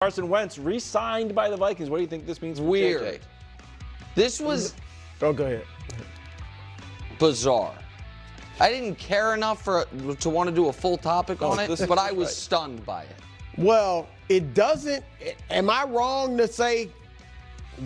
Carson Wentz re-signed by the Vikings. What do you think this means for Weird. JJ? This was Oh, go ahead. bizarre. I didn't care enough to want to do a full topic on it, but I was stunned by it. Well, it doesn't, am I wrong to say,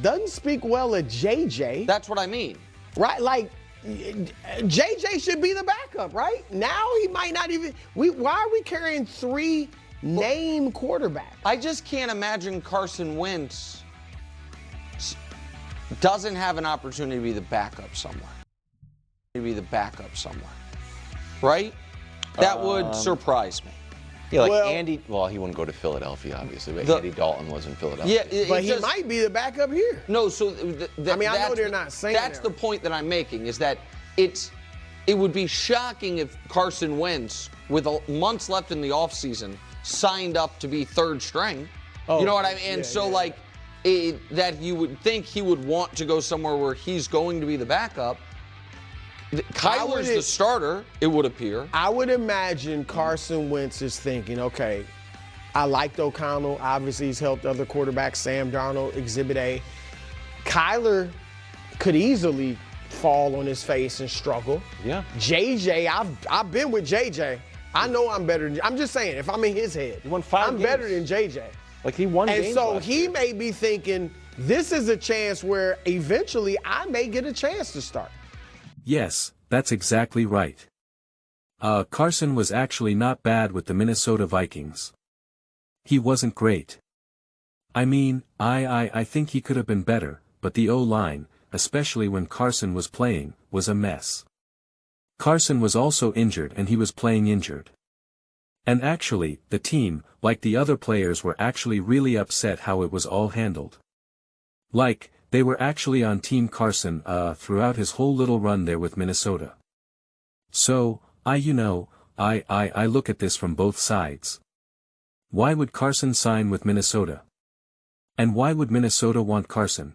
doesn't speak well of JJ, That's what I mean. right? Like, JJ should be the backup, right? Now he might not even, why are we carrying three name quarterbacks? I just can't imagine Carson Wentz doesn't have an opportunity to be the backup somewhere. Right? That would surprise me. Yeah, like Well- Andy. Well, he wouldn't go to Philadelphia, obviously, but The- Andy Dalton was in Philadelphia. Yeah, But he might be the backup here. No, so I mean, I know they're not saying that's that. the point that I'm making is that it would be shocking if Carson Wentz, with months left in the offseason, signed up to be third string. Oh, You know what I mean? And yeah, so, yeah. like, that you would think he would want to go somewhere where he's going to be the backup. Kyler's the starter, it would appear. I would imagine Carson Wentz is thinking, okay, I liked O'Connell. Obviously, he's helped other quarterbacks, Sam Darnold, Exhibit A. Kyler could easily fall on his face and struggle. Yeah. JJ, I've been with JJ. I know I'm better than, I'm just saying, if I'm in his head, He won 5 I'm games. better than JJ. Like he won And games so last he year. may be thinking, this is a chance where eventually I may get a chance to start. Yes, that's exactly right. Carson was actually not bad with the Minnesota Vikings. He wasn't great. I mean, I think he could have been better, but the O-line, especially when Carson was playing, was a mess. Carson was also injured and he was playing injured. And actually, the team, like the other players, were actually really upset how it was all handled. Like, they were actually on Team Carson throughout his whole little run there with Minnesota. So, I look at this from both sides. Why would Carson sign with Minnesota? And why would Minnesota want Carson?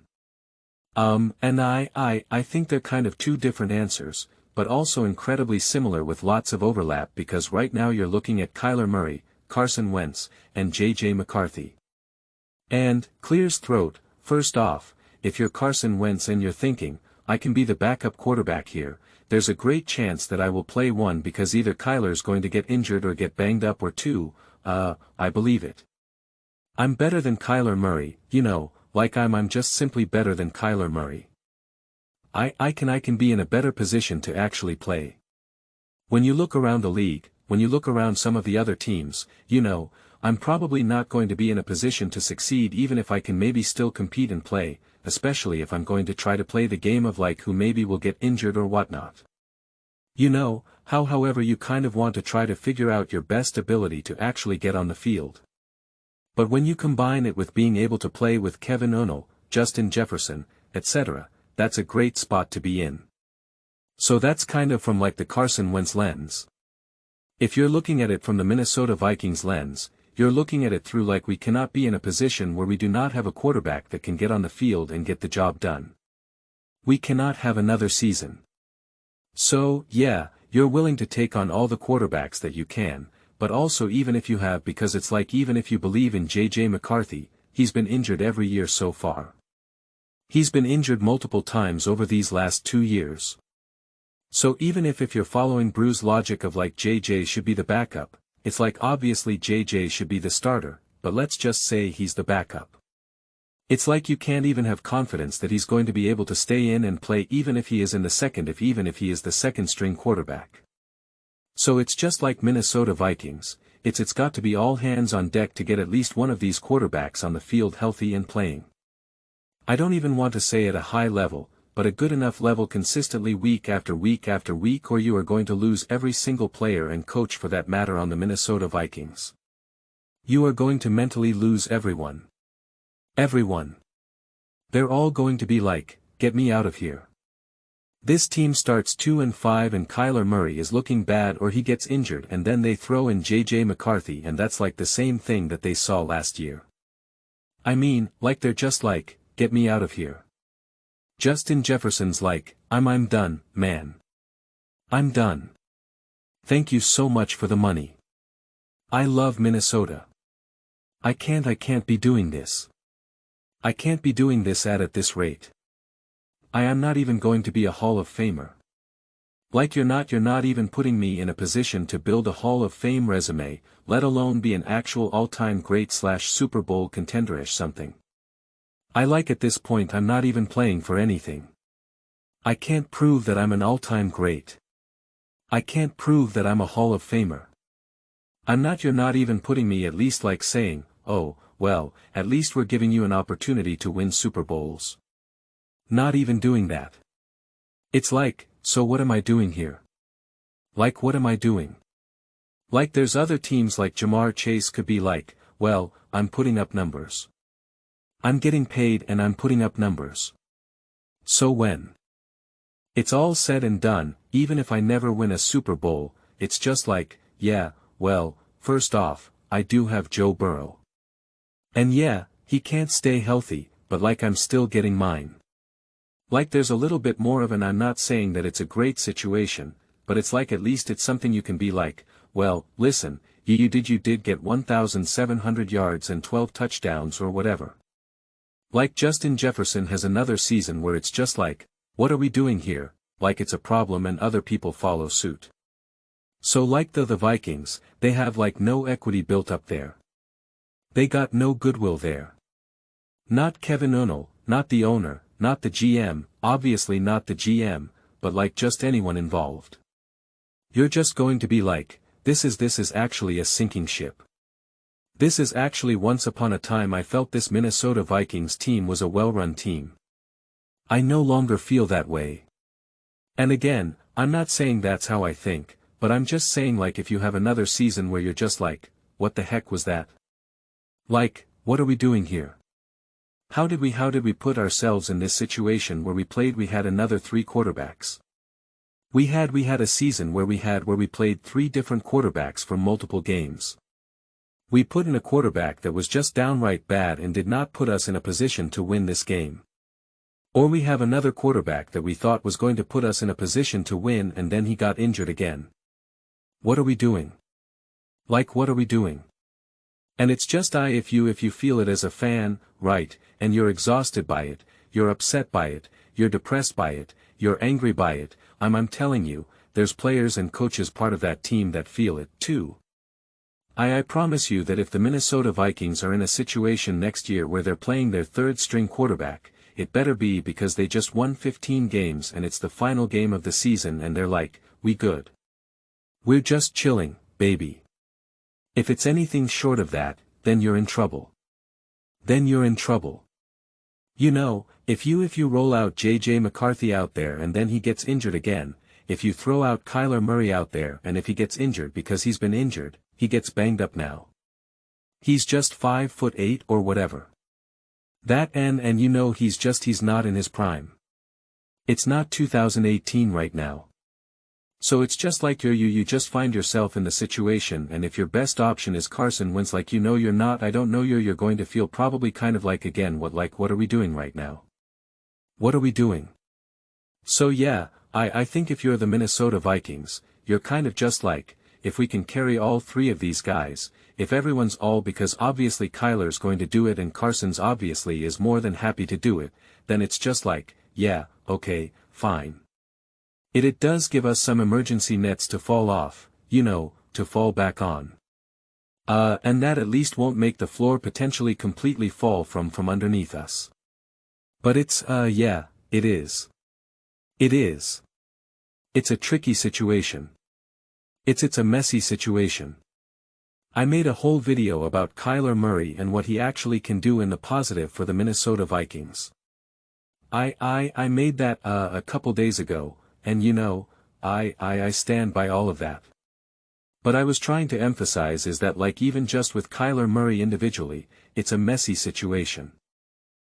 And I think they're kind of two different answers, but also incredibly similar with lots of overlap because right now you're looking at Kyler Murray, Carson Wentz, and J.J. McCarthy. And, clear's throat, first off, if you're Carson Wentz and you're thinking, I can be the backup quarterback here, there's a great chance that I will play one because either Kyler's going to get injured or get banged up or two, I believe it. I'm better than Kyler Murray, like I'm just simply better than Kyler Murray. I can be in a better position to actually play. When you look around the league, when you look around some of the other teams, I'm probably not going to be in a position to succeed even if I can maybe still compete and play, especially if I'm going to try to play the game of like who maybe will get injured or whatnot. However you kind of want to try to figure out your best ability to actually get on the field. But when you combine it with being able to play with Kevin O'Neill, Justin Jefferson, etc., that's a great spot to be in. So that's kind of from like the Carson Wentz lens. If you're looking at it from the Minnesota Vikings lens, you're looking at it through like we cannot be in a position where we do not have a quarterback that can get on the field and get the job done. We cannot have another season. So, yeah, you're willing to take on all the quarterbacks that you can, but also even if you have because it's like even if you believe in J.J. McCarthy, he's been injured every year so far. He's been injured multiple times over these last 2 years. So even if you're following Bruce's logic of like JJ should be the backup, it's like obviously JJ should be the starter, but let's just say he's the backup. It's like you can't even have confidence that he's going to be able to stay in and play even if he is in the second even if he is the second string quarterback. So it's just like Minnesota Vikings, it's got to be all hands on deck to get at least one of these quarterbacks on the field healthy and playing. I don't even want to say at a high level, but a good enough level consistently week after week after week or you are going to lose every single player and coach for that matter on the Minnesota Vikings. You are going to mentally lose everyone. Everyone. They're all going to be like, get me out of here. This team starts 2-5 and Kyler Murray is looking bad or he gets injured and then they throw in J.J. McCarthy and that's like the same thing that they saw last year. I mean, like they're just like, get me out of here. Justin Jefferson's like, I'm done, man. I'm done. Thank you so much for the money. I love Minnesota. I can't be doing this. I can't be doing this at this rate. I am not even going to be a Hall of Famer. Like you're not even putting me in a position to build a Hall of Fame resume, let alone be an actual all-time great / Super Bowl contenderish something. I like at this point I'm not even playing for anything. I can't prove that I'm an all-time great. I can't prove that I'm a Hall of Famer. You're not even putting me at least like saying, oh, well, at least we're giving you an opportunity to win Super Bowls. Not even doing that. It's like, so what am I doing here? Like what am I doing? Like there's other teams like Jamar Chase could be like, well, I'm putting up numbers. I'm getting paid and I'm putting up numbers. So when it's all said and done, even if I never win a Super Bowl, it's just like, yeah, well, first off, I do have Joe Burrow. And yeah, he can't stay healthy, but like I'm still getting mine. Like there's a little bit more of an I'm not saying that it's a great situation, but it's like at least it's something you can be like, well, listen, you did get 1,700 yards and 12 touchdowns or whatever. Like Justin Jefferson has another season where it's just like, what are we doing here, like it's a problem and other people follow suit. So like the Vikings, they have like no equity built up there. They got no goodwill there. Not Kevin O'Neill, not the owner, not the GM, obviously not the GM, but like just anyone involved. You're just going to be like, this is actually a sinking ship. This is actually once upon a time I felt this Minnesota Vikings team was a well-run team. I no longer feel that way. And again, I'm not saying that's how I think, but I'm just saying like if you have another season where you're just like, what the heck was that? Like, what are we doing here? How did we put ourselves in this situation where we had another 3 quarterbacks? We had a season where we played 3 different quarterbacks for multiple games. We put in a quarterback that was just downright bad and did not put us in a position to win this game. Or we have another quarterback that we thought was going to put us in a position to win and then he got injured again. What are we doing? Like what are we doing? And it's just if you feel it as a fan, right, and you're exhausted by it, you're upset by it, you're depressed by it, you're angry by it, I'm telling you, there's players and coaches part of that team that feel it too. I promise you that if the Minnesota Vikings are in a situation next year where they're playing their 3rd string quarterback, it better be because they just won 15 games and it's the final game of the season and they're like, we good. We're just chilling, baby. If it's anything short of that, then you're in trouble. Then you're in trouble. You know, if you roll out J.J. McCarthy out there and then he gets injured again, if you throw out Kyler Murray out there and if he gets injured because he's been injured, he gets banged up now. He's just 5'8" or whatever. That and you know he's not in his prime. It's not 2018 right now. So it's just like you just find yourself in the situation and if your best option is Carson Wentz like you know you're not I don't know you're going to feel probably kind of like again what are we doing right now? What are we doing? So yeah, I think if you're the Minnesota Vikings, you're kind of just like, if we can carry all 3 of these guys, if everyone's all because obviously Kyler's going to do it and Carson's obviously is more than happy to do it, then it's just like, yeah, okay, fine. It does give us some emergency nets to fall off, you know, to fall back on. And that at least won't make the floor potentially completely fall from underneath us. But it's, yeah, it is. It is. It's a tricky situation. It's a messy situation. I made a whole video about Kyler Murray and what he actually can do in the positive for the Minnesota Vikings. I made that, a couple days ago, and you know, I stand by all of that. But I was trying to emphasize is that like even just with Kyler Murray individually, it's a messy situation.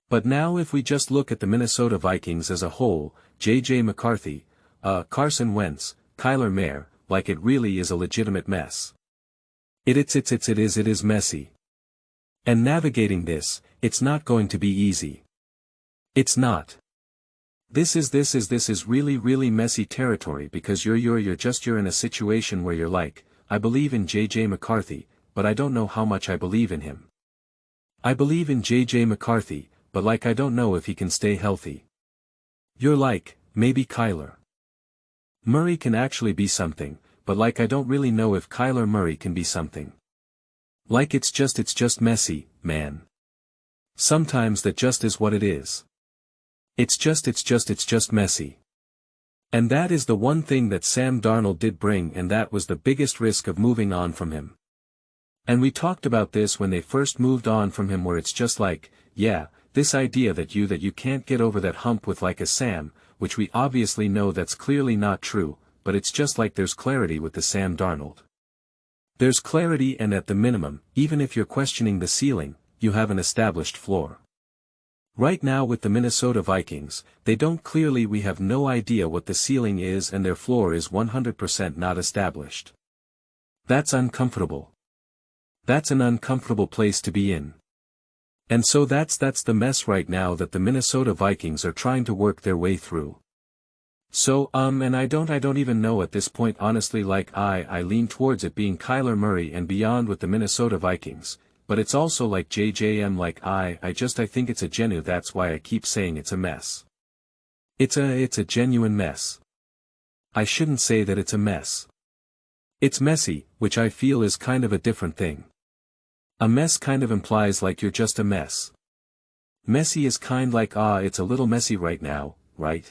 But now if we just look at the Minnesota Vikings as a whole, J.J. McCarthy, Carson Wentz, Kyler Murray, like it really is a legitimate mess. It is messy. And navigating this, it's not going to be easy. It's not. This is really messy territory because you're in a situation where you're like, I believe in J.J. McCarthy, but I don't know how much I believe in him. I believe in JJ McCarthy, but like I don't know if he can stay healthy. You're like, maybe Kyler Murray can actually be something, but like I don't really know if Kyler Murray can be something. Like it's just messy, man. Sometimes that just is what it is. It's just messy. And that is the one thing that Sam Darnold did bring, and that was the biggest risk of moving on from him. And we talked about this when they first moved on from him, where it's just like, yeah, this idea that you can't get over that hump with like a Sam, which we obviously know that's clearly not true, but it's just like there's clarity with the Sam Darnold. There's clarity, and at the minimum, even if you're questioning the ceiling, you have an established floor. Right now with the Minnesota Vikings, we have no idea what the ceiling is, and their floor is 100% not established. That's uncomfortable. That's an uncomfortable place to be in. And so that's the mess right now that the Minnesota Vikings are trying to work their way through. So, and I don't even know at this point, honestly, like I lean towards it being Kyler Murray and beyond with the Minnesota Vikings. But it's also like JJM, like I think it's a that's why I keep saying it's a mess. It's a genuine mess. I shouldn't say that it's a mess. It's messy, which I feel is kind of a different thing. A mess kind of implies like you're just a mess. Messy is kind like it's a little messy right now, right?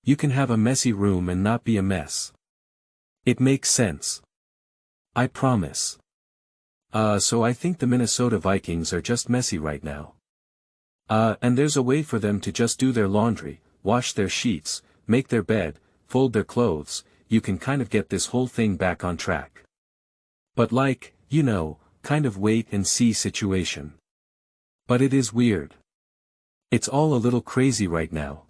You can have a messy room and not be a mess. It makes sense. I promise. So I think the Minnesota Vikings are just messy right now. And there's a way for them to just do their laundry, wash their sheets, make their bed, fold their clothes. You can kind of get this whole thing back on track. But like, kind of wait and see situation. But it is weird. It's all a little crazy right now.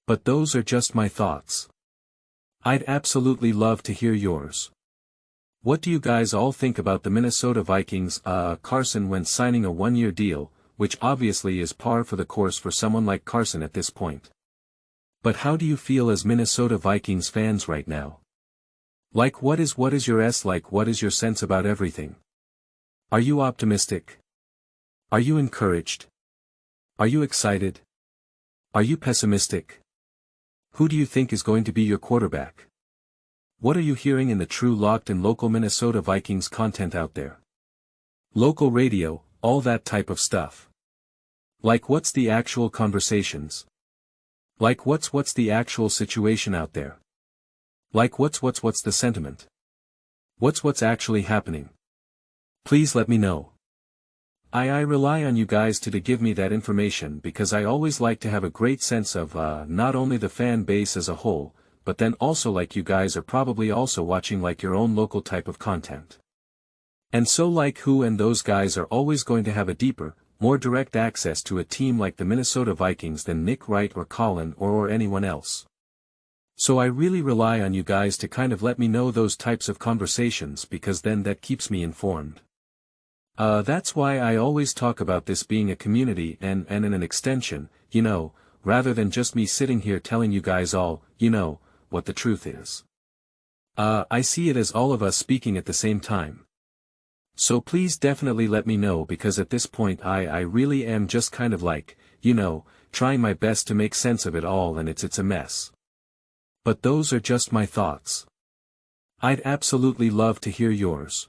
But those are just my thoughts. I'd absolutely love to hear yours. What do you guys all think about the Minnesota Vikings? Carson Wentz signing a one-year deal, which obviously is par for the course for someone like Carson at this point. But how do you feel as Minnesota Vikings fans right now? Like what is your what is your sense about everything? Are you optimistic? Are you encouraged? Are you excited? Are you pessimistic? Who do you think is going to be your quarterback? What are you hearing in the true locked and local Minnesota Vikings content out there? Local radio, all that type of stuff. Like what's the actual conversations? Like what's the actual situation out there? Like what's the sentiment? What's actually happening? Please let me know. I rely on you guys to give me that information, because I always like to have a great sense of not only the fan base as a whole, but then also like you guys are probably also watching like your own local type of content. And so like who and those guys are always going to have a deeper, more direct access to a team like the Minnesota Vikings than Nick Wright or Colin or anyone else. So I really rely on you guys to kind of let me know those types of conversations, because then that keeps me informed. That's why I always talk about this being a community and an extension, rather than just me sitting here telling you guys all, what the truth is. I see it as all of us speaking at the same time. So please definitely let me know, because at this point I really am just kind of like, trying my best to make sense of it all, and it's a mess. But those are just my thoughts. I'd absolutely love to hear yours.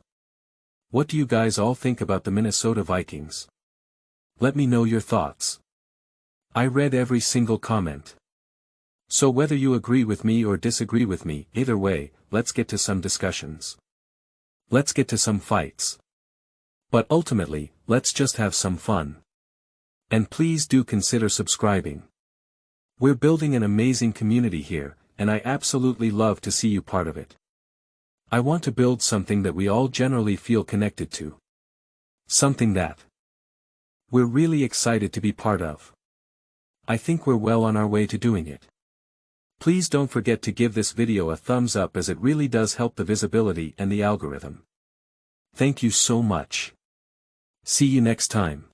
What do you guys all think about the Minnesota Vikings? Let me know your thoughts. I read every single comment. So whether you agree with me or disagree with me, either way, let's get to some discussions. Let's get to some fights. But ultimately, let's just have some fun. And please do consider subscribing. We're building an amazing community here, and I absolutely love to see you part of it. I want to build something that we all generally feel connected to. Something that we're really excited to be part of. I think we're well on our way to doing it. Please don't forget to give this video a thumbs up, as it really does help the visibility and the algorithm. Thank you so much. See you next time.